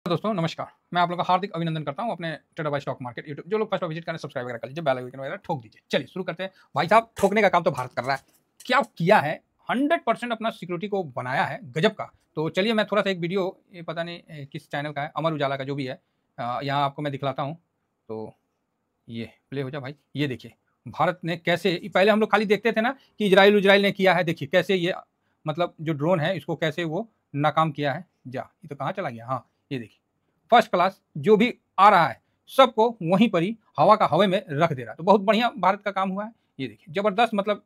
दोस्तों नमस्कार, मैं आप लोगों का हार्दिक अभिनंदन करता हूं अपने trader by stock market YouTube. जो लोग फर्स्ट बार विजिट करें सब्सक्राइब वगैरह कर लीजिए, बेल आइकन वगैरह ठोक दीजिए। चलिए शुरू करते हैं। भाई साहब ठोकने का काम तो भारत कर रहा है। क्या किया है, 100% अपना सिक्योरिटी को बनाया है, गजब का। तो चलिए मैं थोड़ा सा एक वीडियो, ये पता नहीं किस चैनल का है, अमर उजाला का जो भी है, यहाँ आपको मैं दिखलाता हूँ। तो ये प्ले हो जा भाई। ये देखिए भारत ने कैसे, पहले हम लोग खाली देखते थे ना कि इजराइल ने किया है। देखिए कैसे ये मतलब जो ड्रोन है इसको कैसे वो नाकाम किया है। जा ये तो कहाँ चला गया। हाँ ये देखिए फर्स्ट क्लास जो भी आ रहा है सबको वहीं पर ही हवा का हवा में रख दे रहा है। तो बहुत बढ़िया भारत का काम हुआ है। ये देखिए जबरदस्त, मतलब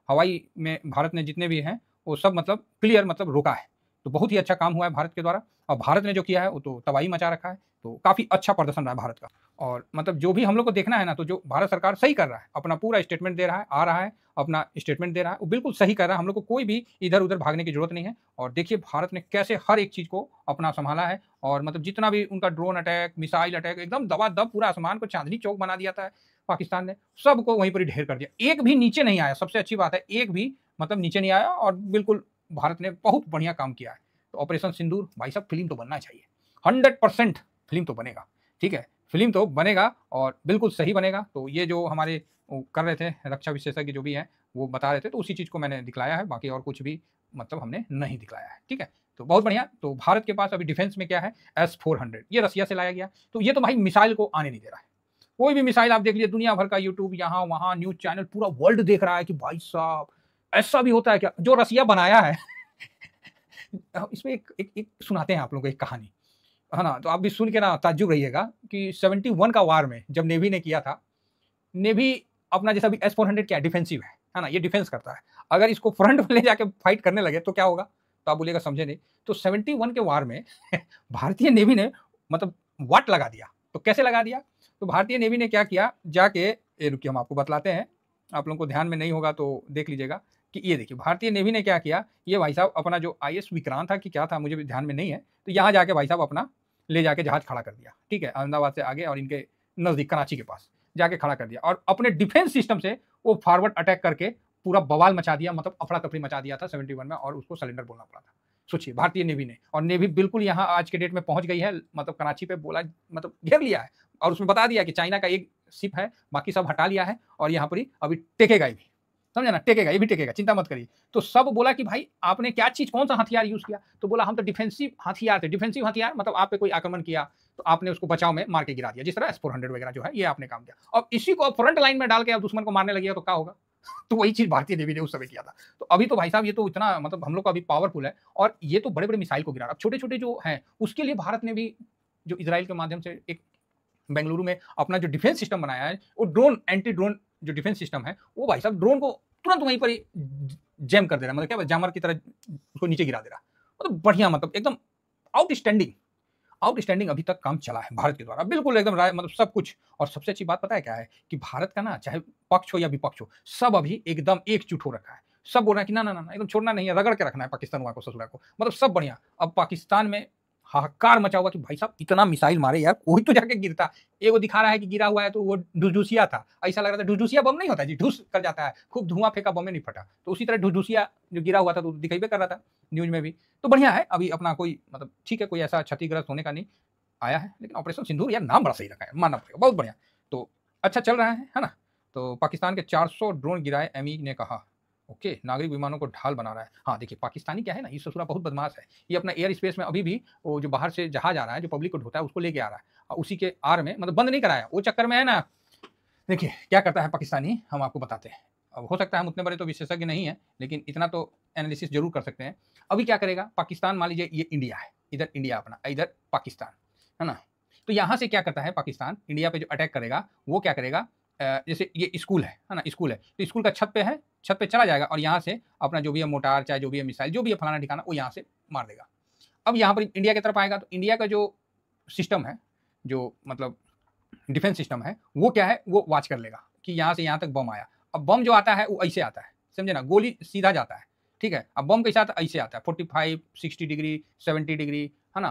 हवाई में भारत ने जितने भी हैं वो सब मतलब क्लियर मतलब रोका है। तो बहुत ही अच्छा काम हुआ है भारत के द्वारा। और भारत ने जो किया है वो तो तबाही मचा रखा है। तो काफी अच्छा प्रदर्शन रहा है भारत का। और मतलब जो भी हम लोग को देखना है ना, तो जो भारत सरकार सही कर रहा है, अपना पूरा स्टेटमेंट दे रहा है, आ रहा है अपना स्टेटमेंट दे रहा है, वो बिल्कुल सही कर रहा है। हम लोग को कोई भी इधर उधर भागने की जरूरत नहीं है। और देखिए भारत ने कैसे हर एक चीज को अपना संभाला है। और मतलब जितना भी उनका ड्रोन अटैक, मिसाइल अटैक, एकदम दबादब पूरा आसमान को चांदनी चौक बना दिया था पाकिस्तान ने। सबको वहीं पर ही ढेर कर दिया, एक भी नीचे नहीं आया। सबसे अच्छी बात है, एक भी मतलब नीचे नहीं आया। और बिल्कुल भारत ने बहुत बढ़िया काम किया है। तो ऑपरेशन सिंदूर भाई साहब फिल्म तो बनना चाहिए, 100% फिल्म तो बनेगा। ठीक है, फिल्म तो बनेगा और बिल्कुल सही बनेगा। तो ये जो हमारे कर रहे थे रक्षा विशेषज्ञ जो भी हैं वो बता रहे थे, तो उसी चीज़ को मैंने दिखलाया है। बाकी और कुछ भी मतलब हमने नहीं दिखलाया है। ठीक है, तो बहुत बढ़िया। तो भारत के पास अभी डिफेंस में क्या है, S-400, ये रसिया से लाया गया। तो ये तो भाई मिसाइल को आने नहीं दे रहा है। कोई भी मिसाइल आप देख लीजिए, दुनिया भर का यूट्यूब, यहाँ वहाँ न्यूज चैनल, पूरा वर्ल्ड देख रहा है कि भाई साहब ऐसा भी होता है क्या, जो रसिया बनाया है। इसमें एक सुनाते हैं आप लोगों को एक कहानी, है ना। तो आप भी सुन के ना ताज्जुब रहिएगा कि 71 का वार में जब नेवी ने किया था, नेवी अपना जैसा भी S-400 क्या डिफेंसिव है ना, ये डिफेंस करता है। अगर इसको फ्रंट में ले जाके फाइट करने लगे तो क्या होगा। तो आप बोलिएगा समझे नहीं। तो 71 के वार में भारतीय नेवी ने मतलब वाट लगा दिया। तो कैसे लगा दिया, तो भारतीय नेवी ने क्या किया, जाके ये रुकिए हम आपको बतलाते हैं, आप लोगों को ध्यान में नहीं होगा तो देख लीजिएगा कि ये देखिए भारतीय नेवी ने क्या किया। ये भाई साहब अपना जो IS विक्रांत था कि क्या था, मुझे भी ध्यान में नहीं है। तो यहाँ जाके भाई साहब अपना ले जाके जहाज खड़ा कर दिया। ठीक है, अहमदाबाद से आगे और इनके नजदीक कराची के पास जाके खड़ा कर दिया। और अपने डिफेंस सिस्टम से वो फॉरवर्ड अटैक करके पूरा बवाल मचा दिया, मतलब अफड़ा तफड़ी मचा दिया था 71 में। और उसको सरेंडर बोलना पड़ा था। सोचिए भारतीय नेवी ने, और नेवी बिल्कुल यहाँ आज के डेट में पहुंच गई है, मतलब कराची पे बोला, मतलब घेर लिया है। और उसमें बता दिया कि चाइना का एक शिप है, बाकी सब हटा लिया है और यहाँ पर ही अभी टेकेगा भी। समझे ना, टेकेगा, ये भी टेकेगा, चिंता मत करिए। तो सब बोला कि भाई आपने क्या चीज, कौन सा हथियार यूज किया। तो बोला हम तो डिफेंसिव हथियार थे। डिफेंसिव हथियार मतलब आप पे कोई आक्रमण किया तो आपने उसको बचाव में मार के गिरा दिया, जिस तरह S-400 वगैरह जो है ये आपने काम किया। अब इसी को फ्रंट लाइन में डाल के आप दुश्मन को मारने लगिएगा तो क्या होगा। तो वही चीज भारतीय नेवी ने उस समय किया था। तो अभी तो भाई साहब ये तो इतना मतलब हम लोग का अभी पावरफुल है। और ये तो बड़े बड़े मिसाइल को गिरा रहा है। अब छोटे छोटे जो हैं उसके लिए भारत ने भी जो इजराइल के माध्यम से एक बेंगलुरु में अपना जो डिफेंस सिस्टम बनाया है, वो ड्रोन, एंटी ड्रोन जो डिफेंस सिस्टम है, वो भाई साहब ड्रोन को तुरंत वहीं पर ही जैम कर दे रहा है। मतलब क्या, जामर की तरह उसको नीचे गिरा दे रहा है। मतलब बढ़िया, मतलब एकदम आउटस्टैंडिंग आउटस्टैंडिंग अभी तक काम चला है भारत के द्वारा, बिल्कुल एकदम मतलब सब कुछ। और सबसे अच्छी बात पता है क्या है, कि भारत का ना चाहे पक्ष हो या विपक्ष हो, सब अभी एकदम एकजुट हो रखा है। सब बोल रहे हैं कि ना ना ना एकदम छोड़ना नहीं है, रगड़ के रखना है पाकिस्तान को, ससुरा को, मतलब सब बढ़िया। अब पाकिस्तान में हाहाकार मचा हुआ कि भाई साहब इतना मिसाइल मारे यार, कोई तो जाके गिरता। एगो दिखा रहा है कि गिरा हुआ है तो वो ढुसढुसिया था, ऐसा लग रहा था। ढुसढुसिया बम नहीं होता जी, ढुस कर जाता है, खूब धुआं फेंका, बम में नहीं फटा। तो उसी तरह ढुसढुसिया जो गिरा हुआ था तो दिखाई भी कर रहा था न्यूज में भी। तो बढ़िया है, अभी अपना कोई मतलब ठीक है, कोई ऐसा क्षतिग्रस्त होने का नहीं आया है। लेकिन ऑपरेशन सिंदूर यार नाम बड़ा सही रखा है, मानना पड़ेगा, बहुत बढ़िया। तो अच्छा चल रहा है ना। तो पाकिस्तान के 400 ड्रोन गिराए, एमी ने कहा। ओके, नागरिक विमानों को ढाल बना रहा है। हाँ देखिए पाकिस्तानी क्या है ना, ये ससुरा बहुत बदमाश है। ये अपना एयर स्पेस में अभी भी वो जो बाहर से जहाज आ रहा है, जो पब्लिक को ढोता है, उसको लेके आ रहा है। और उसी के आर में मतलब बंद नहीं कराया, वो चक्कर में है ना। देखिए क्या करता है पाकिस्तानी, हम आपको बताते हैं। अब हो सकता है हम उतने बड़े तो विशेषज्ञ नहीं है, लेकिन इतना तो एनालिसिस जरूर कर सकते हैं। अभी क्या करेगा पाकिस्तान, मान लीजिए ये इंडिया है, इधर इंडिया अपना, इधर पाकिस्तान, है ना। तो यहाँ से क्या करता है पाकिस्तान, इंडिया पे जो अटैक करेगा वो क्या करेगा, जैसे ये स्कूल है ना, स्कूल है तो स्कूल का छत पे है, छत पे चला जाएगा और यहाँ से अपना जो भी है मोटार, चाहे जो भी है मिसाइल, जो भी है फलाना ठिकाना, वो यहाँ से मार देगा। अब यहाँ पर इंडिया की तरफ आएगा तो इंडिया का जो सिस्टम है, जो मतलब डिफेंस सिस्टम है, वो क्या है, वो वॉच कर लेगा कि यहाँ से यहाँ तक बम आया। अब बम जो आता है वो ऐसे आता है, समझे ना, गोली सीधा जाता है। ठीक है, अब बम कैसे आता है, ऐसे आता है, 45, 60 डिग्री, 70 डिग्री, है ना,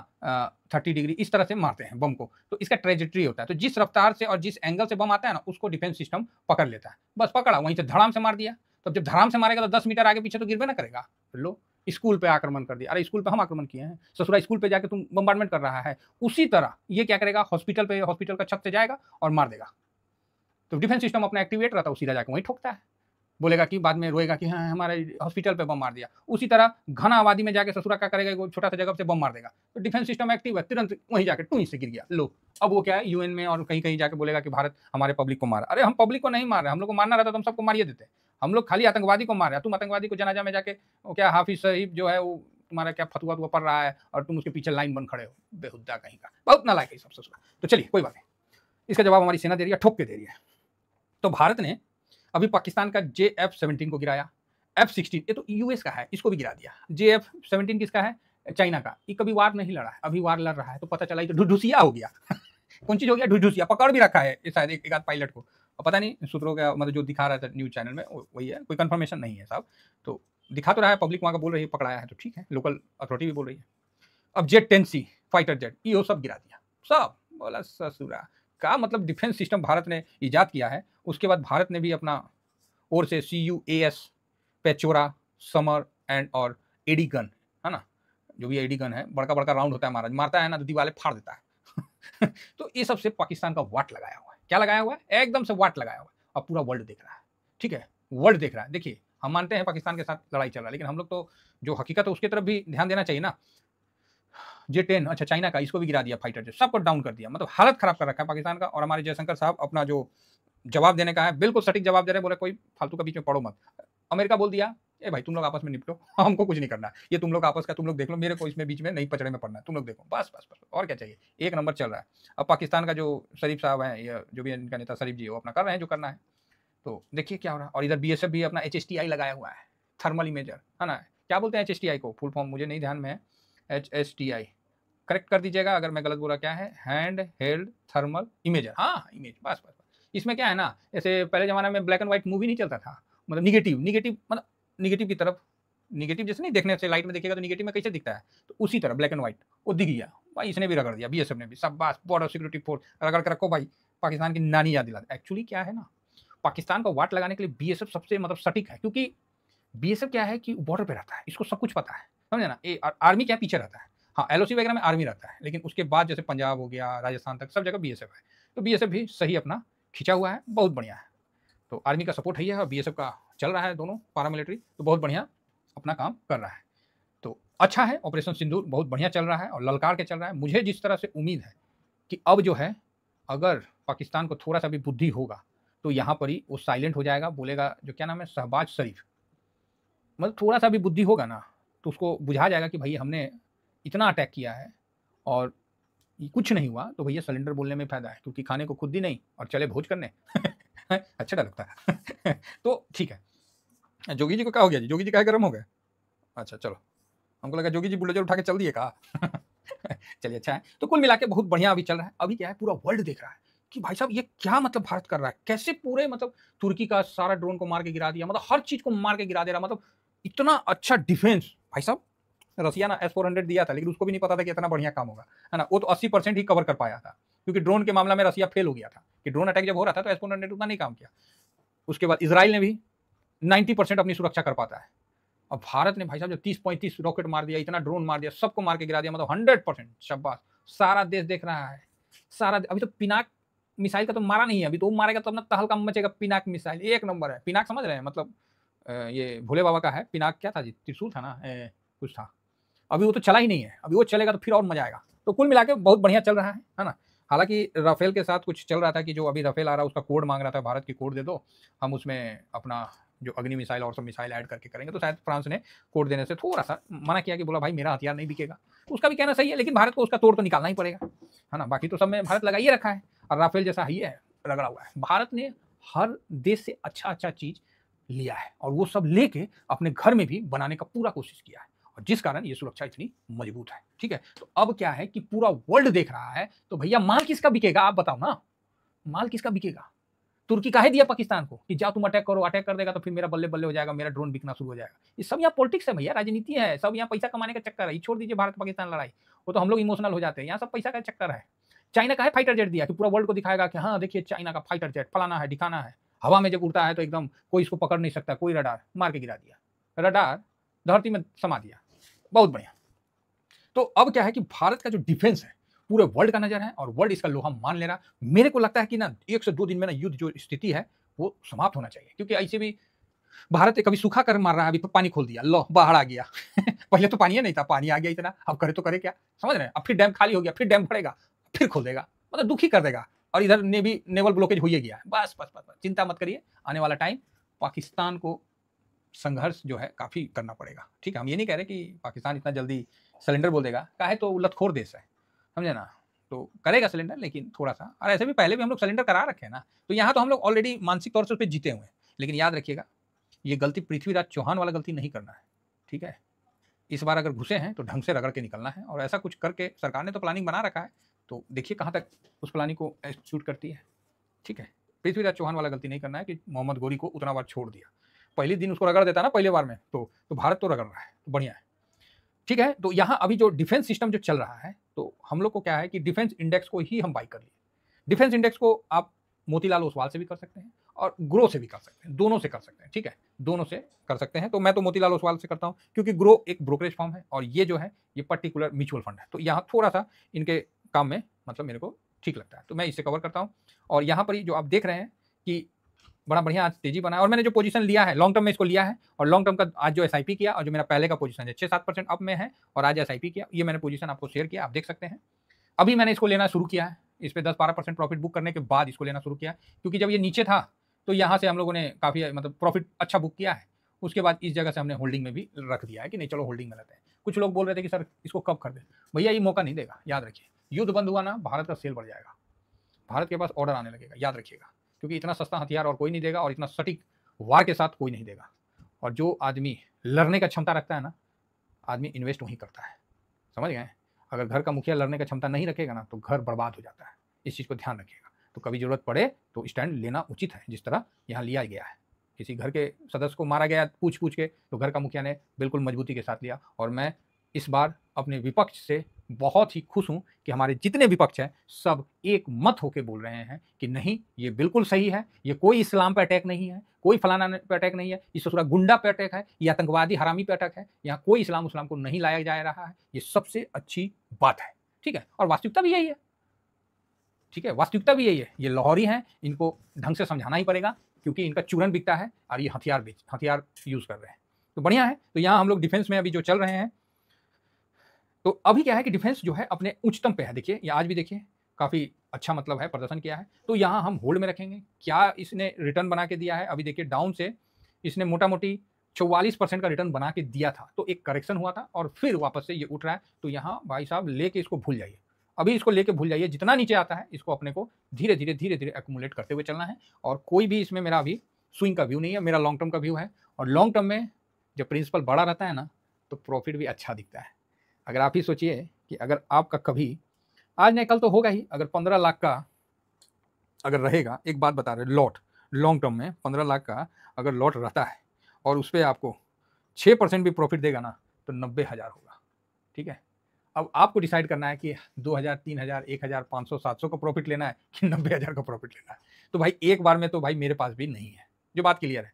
30 डिग्री, इस तरह से मारते हैं बम को। तो इसका ट्रेजेक्ट्री होता है। तो जिस रफ्तार से और जिस एंगल से बम आता है ना, उसको डिफेंस सिस्टम पकड़ लेता है। बस पकड़ा, वहीं से धड़ाम से मार दिया। तो जब धड़ाम से मारेगा तो 10 मीटर आगे पीछे तो गिरबे ना करेगा। लो, स्कूल पे आक्रमण कर दिया, अरे स्कूल पे हम आक्रमण किए हैं, ससुरा स्कूल पे जाके तुम बम्बार्डमेंट कर रहा है, उसी तरह ये क्या करेगा, हॉस्पिटल पे, हॉस्पिटल का छत से जाएगा और मार देगा। तो डिफेंस सिस्टम अपना एक्टिवेट रहता है, वो सीधा जाके वहीं ठोकता है, बोलेगा कि बाद में रोएगा कि हाँ हमारे हॉस्पिटल पे बम मार दिया। उसी तरह घना आबादी में जाके ससुरा क्या करेगा, वो छोटा सा जगह से बम मार देगा, तो डिफेंस सिस्टम एक्टिव है, तुरंत वहीं जाके टूई से गिर गया। लो अब वो क्या है, यूएन में और कहीं कहीं जाके बोलेगा कि भारत हमारे पब्लिक को मारा। अरे हम पब्लिक को नहीं मार रहे, हम लोग को मारना रहता तो हम सबको मारिए देते, हम लोग खाली आतंकवादी को मार रहे हैं। तुम आतंकवादी को जनाजा में जाके वो क्या हाफिज सईद जो है वो तुम्हारा क्या फतुआ पड़ रहा है और तुम उसके पीछे लाइन बन खड़े हो, बेहुद्दा कहीं का, बहुत नालायक है सब ससुरा। तो चलिए कोई बात नहीं, इसका जवाब हमारी सेना दे रही है, ठोक के दे रही है। तो भारत ने अभी पाकिस्तान का JF-17 को गिराया, F-16 ये तो यूएस का है, इसको भी गिरा दिया। JF-17 किसका है, चाइना का। ये कभी वार नहीं लड़ा है, अभी वार लड़ रहा है, तो पता चला ये तो ढुढुसिया हो गया कौन चीज हो गया, ढुढुसिया, पकड़ भी रखा है शायद एक आध पायलट को, और पता नहीं सूत्रों का मतलब जो दिखा रहा था न्यूज चैनल में वही है, कोई कंफर्मेशन नहीं है साहब, तो दिखा तो रहा है, पब्लिक वहाँ का बोल रही है पकड़ाया है, तो ठीक है, लोकल अथॉरिटी भी बोल रही है। अब J-10C फाइटर जेट ये सब गिरा दिया, सब बोला ससुरा का मतलब डिफेंस सिस्टम भारत ने ईजाद किया है। उसके बाद भारत ने भी अपना ओर से CUAS, पेचोरा, समर एंड और एडी गन है ना, जो भी एडी गन है, बड़का बड़का राउंड होता है, महाराज मारता है ना तो दीवारें फाड़ देता है तो ये सबसे पाकिस्तान का वाट लगाया हुआ है, क्या लगाया हुआ है, एकदम से वाट लगाया हुआ है, अब पूरा वर्ल्ड देख रहा है, ठीक है, वर्ल्ड देख रहा है। देखिए हम मानते हैं पाकिस्तान के साथ लड़ाई चल रहा है, लेकिन हम लोग तो जो हकीकत है उसकी तरफ भी ध्यान देना चाहिए ना। J-10 अच्छा चाइना का, इसको भी गिरा दिया, फाइटर जेट सबको डाउन कर दिया, मतलब हालत खराब कर रखा है पाकिस्तान का। और हमारे जयशंकर साहब अपना जो जवाब देने का है बिल्कुल सटीक जवाब दे रहे हैं, बोले कोई फालतू का बीच में पड़ो मत। अमेरिका बोल दिया ए भाई तुम लोग आपस में निपटो, हमको कुछ नहीं करना है, ये तुम लोग आपस का तुम लोग देख लो, मेरे को इसमें बीच में नहीं पचड़े में पड़ना है, तुम लोग देखो, बस बस बस, और क्या चाहिए, एक नंबर चल रहा है। अब पाकिस्तान का जो शरीफ साहब हैं, या जो भी इनका नेता शरीफ जी, वो अपना कर रहे हैं जो करना है, तो देखिए क्या हो रहा है। और इधर BSF भी अपना HSTI लगाया हुआ है, थर्मल इमेजर है ना, क्या बोलते हैं HSTI को, फुल फॉर्म मुझे नहीं ध्यान में है, HSTI करेक्ट कर दीजिएगा अगर मैं गलत बोला, क्या है, हैंड हेल्ड थर्मल इमेजर, हाँ इमेज, बस बस। इसमें क्या है ना, जैसे पहले जमाने में ब्लैक एंड व्हाइट मूवी नहीं चलता था, मतलब निगेटिव निगेटिव मतलब निगेटिव की तरफ, निगेटिव जैसे नहीं देखने से लाइट में देखेगा तो निगेटिव में कैसे दिखता है, तो उसी तरह ब्लैक एंड व्हाइट वो दिख गया भाई, इसने भी रगड़ दिया, BSF ने भी, सब बस बॉर्डर सिक्योरिटी फोर्स रगड़ के रखो भाई, पाकिस्तान की नानी याद दिला। एक्चुअली क्या है ना, पाकिस्तान का वाट लगाने के लिए BSF सबसे मतलब सटीक है, क्योंकि BSF क्या है कि बॉर्डर पे रहता है, इसको सब कुछ पता है, समझे ना। आर्मी क्या पीछे रहता है, हाँ LOC वगैरह में आर्मी रहता है, लेकिन उसके बाद जैसे पंजाब हो गया, राजस्थान तक सब जगह BSF है, तो BSF भी सही अपना खिंचा हुआ है, बहुत बढ़िया है। तो आर्मी का सपोर्ट है और BSF का चल रहा है, दोनों पारामिलिट्री तो बहुत बढ़िया अपना काम कर रहा है। तो अच्छा है, ऑपरेशन सिंदूर बहुत बढ़िया चल रहा है और ललकार के चल रहा है। मुझे जिस तरह से उम्मीद है कि अब जो है, अगर पाकिस्तान को थोड़ा सा भी बुद्धि होगा तो यहाँ पर ही वो साइलेंट हो जाएगा, बोलेगा जो क्या नाम है, शहबाज शरीफ, मतलब थोड़ा सा भी बुद्धि होगा ना तो उसको बुझा जाएगा कि भाई हमने इतना अटैक किया है और कुछ नहीं हुआ, तो भैया सिलेंडर बोलने में फायदा है, क्योंकि खाने को खुद ही नहीं और चले भोज करने अच्छा लगता है तो ठीक है। जोगी जी को क्या हो गया जी, जोगी जी क्या गर्म हो गए, अच्छा चलो, हमको लगा जोगी जी बुलडोजर उठा के चल दिए कहा चलिए अच्छा है। तो कुल मिला के बहुत बढ़िया अभी चल रहा है। अभी क्या है, पूरा वर्ल्ड देख रहा है कि भाई साहब ये क्या मतलब भारत कर रहा है, कैसे पूरे मतलब तुर्की का सारा ड्रोन को मार के गिरा दिया, मतलब हर चीज को मार के गिरा दे रहा, मतलब इतना अच्छा डिफेंस। भाई साहब रसिया ना S-400 दिया था, लेकिन उसको भी नहीं पता था कि इतना बढ़िया काम होगा, है ना, वो तो 80% ही कवर कर पाया था, क्योंकि ड्रोन के मामला में रसिया फेल हो गया था, कि ड्रोन अटैक जब हो रहा था तो S-400 उतना नहीं काम किया। उसके बाद इसराइल ने भी 90% अपनी सुरक्षा कर पाता है। अब भारत ने भाई साहब जो 30-35 रॉकेट मार दिया, इतना ड्रोन मार दिया, सबको मार के गिरा दिया, मतलब 100% शाबाश, सारा देश देख रहा है, सारा। अभी तो पिनाक मिसाइल का तो मारा नहीं है, अभी तो वो मारेगा तब ना तहलका मचेगा। पिनाक मिसाइल एक नंबर है, पिनाक समझ रहे हैं, मतलब ये भोले बाबा का है पिनाक, क्या था जी, त्रिशूल था ना, कुछ था, अभी वो तो चला ही नहीं है, अभी वो चलेगा तो फिर और मजा आएगा। तो कुल मिला के बहुत बढ़िया चल रहा है ना। हालांकि राफेल के साथ कुछ चल रहा था कि जो अभी राफेल आ रहा है उसका कोड मांग रहा था, भारत की कोड दे दो, हम उसमें अपना जो अग्नि मिसाइल और सब मिसाइल ऐड करके करेंगे, तो शायद फ्रांस ने कोड देने से थोड़ा सा मना किया, कि बोला भाई मेरा हथियार नहीं बिकेगा। उसका भी कहना सही है, लेकिन भारत को उसका तोड़ तो निकालना ही पड़ेगा, है ना। बाकी तो सब में भारत लगाइए रखा है, और राफेल जैसा ही है रगड़ा हुआ है। भारत ने हर देश से अच्छा अच्छा चीज लिया है, और वो सब लेके अपने घर में भी बनाने का पूरा कोशिश किया है, और जिस कारण ये सुरक्षा इतनी मजबूत है। ठीक है, तो अब क्या है कि पूरा वर्ल्ड देख रहा है, तो भैया माल किसका बिकेगा, आप बताओ ना, माल किसका बिकेगा। तुर्की काहे दिया पाकिस्तान को कि जाओ तुम अटैक करो, अटैक कर देगा तो फिर मेरा बल्ले बल्ले हो जाएगा, मेरा ड्रोन बिकना शुरू हो जाएगा। ये सब यहाँ पॉलिटिक्स है भैया, राजनीति है, सब यहाँ पैसा कमाने का चक्कर है। छोड़ दीजिए भारत पाकिस्तान लड़ाई, वो तो हम लोग इमोशनल हो जाते हैं, यहाँ सब पैसा का चक्कर है। चाइना का है फाइटर जेट दिया कि पूरा वर्ल्ड को दिखाएगा कि हाँ देखिए चाइना का फाइटर जेट फलाना है, दिखाना है। हवा में जब उड़ता है तो एकदम कोई इसको पकड़ नहीं सकता, कोई रडार, मार के गिरा दिया। रडार धरती में समा दिया, बहुत बढ़िया। तो अब क्या है कि भारत का जो डिफेंस है पूरे वर्ल्ड का नजर है और वर्ल्ड इसका लोहा मान ले रहा। मेरे को लगता है कि ना 1 से 2 दिन में ना युद्ध जो स्थिति है वो समाप्त होना चाहिए, क्योंकि ऐसे भी भारत कभी सूखा कर मार रहा है, अभी पानी खोल दिया, लो बाढ़ आ गया पहले तो पानी नहीं था, पानी आ गया इतना, अब करे तो करे क्या, समझ रहे हैं। अब फिर डैम खाली हो गया, फिर डैम भरेगा, फिर खोल देगा, मतलब दुखी कर देगा। और इधर नेवल ब्लॉकेज हो ही गया है। बस बस बस बस चिंता मत करिए, आने वाला टाइम पाकिस्तान को संघर्ष जो है काफी करना पड़ेगा। ठीक है, हम ये नहीं कह रहे कि पाकिस्तान इतना जल्दी सिलेंडर बोल देगा, काहे तो लतखोर देश है, समझे ना, तो करेगा सिलेंडर, लेकिन थोड़ा सा। और ऐसे भी पहले भी हम लोग सिलेंडर करा रखे हैं ना, तो यहाँ तो हम लोग ऑलरेडी मानसिक तौर से उस पर जीते हुए हैं। लेकिन याद रखिएगा, ये गलती पृथ्वीराज चौहान वाला गलती नहीं करना है, ठीक है। इस बार अगर घुसे हैं तो ढंग से रगड़ के निकलना है, और ऐसा कुछ करके सरकार ने तो प्लानिंग बना रखा है, तो देखिए कहाँ तक उस प्लानिंग को एग्जीक्यूट करती है, ठीक है। पृथ्वीराज चौहान वाला गलती नहीं करना है कि मोहम्मद गोरी को उतना बार छोड़ दिया, पहले दिन उसको रगड़ देता ना पहले बार में, तो भारत तो रगड़ रहा है, तो बढ़िया है, ठीक है। तो यहाँ अभी जो डिफेंस सिस्टम जो चल रहा है, तो हम लोग को क्या है कि डिफेंस इंडेक्स को ही हम बाई कर लिए। डिफेंस इंडेक्स को आप मोतीलाल ओसवाल से भी कर सकते हैं और ग्रो से भी कर सकते हैं, दोनों से कर सकते हैं, ठीक है, दोनों से कर सकते हैं। तो मैं तो मोतीलाल ओसवाल से करता हूँ, क्योंकि ग्रो एक ब्रोकरेज फॉर्म है और ये जो है ये पर्टिकुलर म्यूचुअल फंड है, तो यहाँ थोड़ा सा इनके काम में मतलब मेरे को ठीक लगता है, तो मैं इससे कवर करता हूँ। और यहाँ पर ही जो आप देख रहे हैं कि बड़ा बढ़िया आज तेजी बना है, और मैंने जो पोजीशन लिया है लॉन्ग टर्म में इसको लिया है, और लॉन्ग टर्म का आज जो एसआईपी किया, और जो मेरा पहले का पोजीशन है 6-7% अप में है, और आज एसआईपी किया, ये मैंने पोजीशन आपको शेयर किया, आप देख सकते हैं। अभी मैंने इसको लेना शुरू किया है, इस पर 10-12% प्रॉफिट बुक करने के बाद इसको लेना शुरू किया, क्योंकि जब ये नीचे था तो यहाँ से हम लोगों ने काफ़ी मतलब प्रॉफिट अच्छा बुक किया है, उसके बाद इस जगह से हमने होल्डिंग में भी रख दिया है कि नहीं चलो होल्डिंग में रहते हैं। कुछ लोग बोल रहे थे कि सर इसको कब खरीदें, भैया ये मौका नहीं देगा, याद रखिए। युद्ध बंद हुआ ना, भारत का सेल बढ़ जाएगा, भारत के पास ऑर्डर आने लगेगा, याद रखिएगा, क्योंकि इतना सस्ता हथियार और कोई नहीं देगा, और इतना सटीक वार के साथ कोई नहीं देगा। और जो आदमी लड़ने का क्षमता रखता है ना, आदमी इन्वेस्ट वहीं करता है, समझ गए। अगर घर का मुखिया लड़ने का क्षमता नहीं रखेगा ना, तो घर बर्बाद हो जाता है, इस चीज़ को ध्यान रखिएगा। तो कभी जरूरत पड़े तो स्टैंड लेना उचित है, जिस तरह यहाँ लिया गया है। किसी घर के सदस्य को मारा गया पूछ पूछ के, तो घर का मुखिया ने बिल्कुल मजबूती के साथ लिया। और मैं इस बार अपने विपक्ष से बहुत ही खुश हूं कि हमारे जितने विपक्ष हैं सब एक मत होकर बोल रहे हैं कि नहीं ये बिल्कुल सही है, ये कोई इस्लाम पे अटैक नहीं है, कोई फलाना पे अटैक नहीं है, ये ससुरा गुंडा पे अटैक है, ये आतंकवादी हरामी पे अटैक है, यहाँ कोई इस्लाम को नहीं लाया जा रहा है, ये सबसे अच्छी बात है, ठीक है। और वास्तविकता भी यही है, ठीक है, वास्तविकता भी यही है। ये लाहौरी हैं, इनको ढंग से समझाना ही पड़ेगा, क्योंकि इनका चूरन बिकता है और ये हथियार यूज कर रहे हैं, तो बढ़िया है। तो यहाँ हम लोग डिफेंस में अभी जो चल रहे हैं, तो अभी क्या है कि डिफेंस जो है अपने उच्चतम पे है, देखिए ये आज भी देखिए काफ़ी अच्छा मतलब है प्रदर्शन किया है, तो यहाँ हम होल्ड में रखेंगे। क्या इसने रिटर्न बना के दिया है, अभी देखिए डाउन से इसने मोटा मोटी 44% का रिटर्न बना के दिया था, तो एक करेक्शन हुआ था और फिर वापस से ये उठ रहा है। तो यहाँ भाई साहब लेके इसको भूल जाइए, अभी इसको लेके भूल जाइए, जितना नीचे आता है इसको अपने को धीरे धीरे एक्यूमुलेट करते हुए चलना है। और कोई भी इसमें मेरा अभी स्विंग का व्यू नहीं है, मेरा लॉन्ग टर्म का व्यू है, और लॉन्ग टर्म में जब प्रिंसिपल बड़ा रहता है ना, तो प्रॉफिट भी अच्छा दिखता है। अगर आप ही सोचिए कि अगर आपका कभी आज नहीं कल तो होगा ही, अगर 15 लाख का अगर रहेगा, एक बात बता रहे, लॉट लॉन्ग टर्म में 15 लाख का अगर लॉट रहता है और उस पर आपको 6% भी प्रॉफिट देगा ना, तो 90,000 होगा, ठीक है। अब आपको डिसाइड करना है कि 2,000, 3,000, 1,000, 500, 700 का प्रॉफिट लेना है कि 90,000 का प्रॉफिट लेना है। तो भाई एक बार में तो भाई मेरे पास भी नहीं है, जो बात क्लियर है।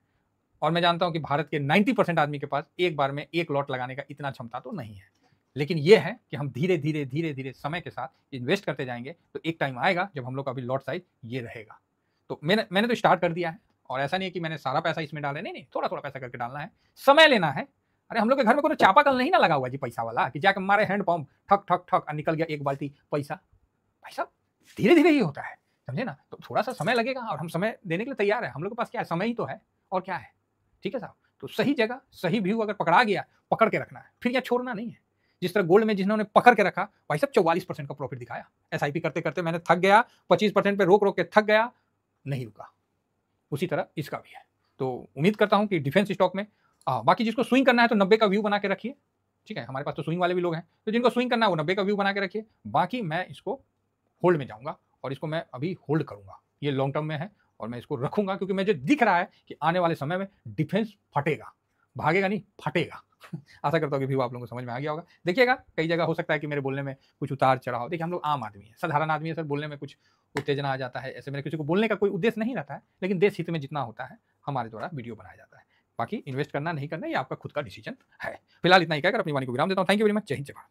और मैं जानता हूं कि भारत के 90% आदमी के पास एक बार में एक लॉट लगाने का इतना क्षमता तो नहीं है, लेकिन ये है कि हम धीरे धीरे समय के साथ इन्वेस्ट करते जाएंगे, तो एक टाइम आएगा जब हम लोग का भी लॉट साइज ये रहेगा। तो मैंने तो स्टार्ट कर दिया है, और ऐसा नहीं है कि मैंने सारा पैसा इसमें डाला, नहीं, थोड़ा थोड़ा पैसा करके डालना है, समय लेना है। अरे हम लोग के घर में कोई चापाकल नहीं ना लगा हुआ जी पैसा वाला, कि जाके मारे हैंड पंप ठक ठक ठक और निकल गया एक बाल्टी पैसा। भाई साहब धीरे धीरे ही होता है, समझे ना। तो थोड़ा सा समय लगेगा, और हम समय देने के लिए तैयार है, हम लोग के पास क्या है, समय ही तो है, और क्या है, ठीक है साहब। तो सही जगह सही व्यू अगर पकड़ा गया, पकड़ के रखना है, फिर यहाँ छोड़ना नहीं है। जिस तरह गोल्ड में जिन्होंने पकड़ के रखा, भाई साहब 44% का प्रॉफिट दिखाया, एसआईपी करते करते मैंने थक गया, 25% पे रोक रोक के थक गया, नहीं रुका। उसी तरह इसका भी है। तो उम्मीद करता हूं कि डिफेंस स्टॉक में बाकी जिसको स्विंग करना है तो 90 का व्यू बना के रखिए, ठीक है। हमारे पास तो स्विंग वाले भी लोग हैं, तो जिनको स्विंग करना है वो 90 का व्यू बना के रखिए। बाकी मैं इसको होल्ड में जाऊंगा, और इसको मैं अभी होल्ड करूंगा, ये लॉन्ग टर्म में है, और मैं इसको रखूंगा, क्योंकि मुझे दिख रहा है कि आने वाले समय में डिफेंस फटेगा, भागेगा नहीं, फटेगा। आशा करता हूँ कि व्यू आप लोगों को समझ में आ गया होगा। देखिएगा कई जगह हो सकता है कि मेरे बोलने में कुछ उतार चढ़ाव, देखिए हम लोग आम आदमी है, साधारण आदमी है सर, बोलने में कुछ उत्तेजना आ जाता है, ऐसे मेरे किसी को बोलने का कोई उद्देश्य नहीं रहता है, लेकिन देश हित में जितना होता है हमारे द्वारा वीडियो बनाया जाता है। बाकी इन्वेस्ट करना नहीं करना ये आपका खुद का डिसीजन है। फिलहाल इतना ही कहकर अपनी वाणी को विराम देता हूँ। Thank you very much. जय हिंद जय भारत।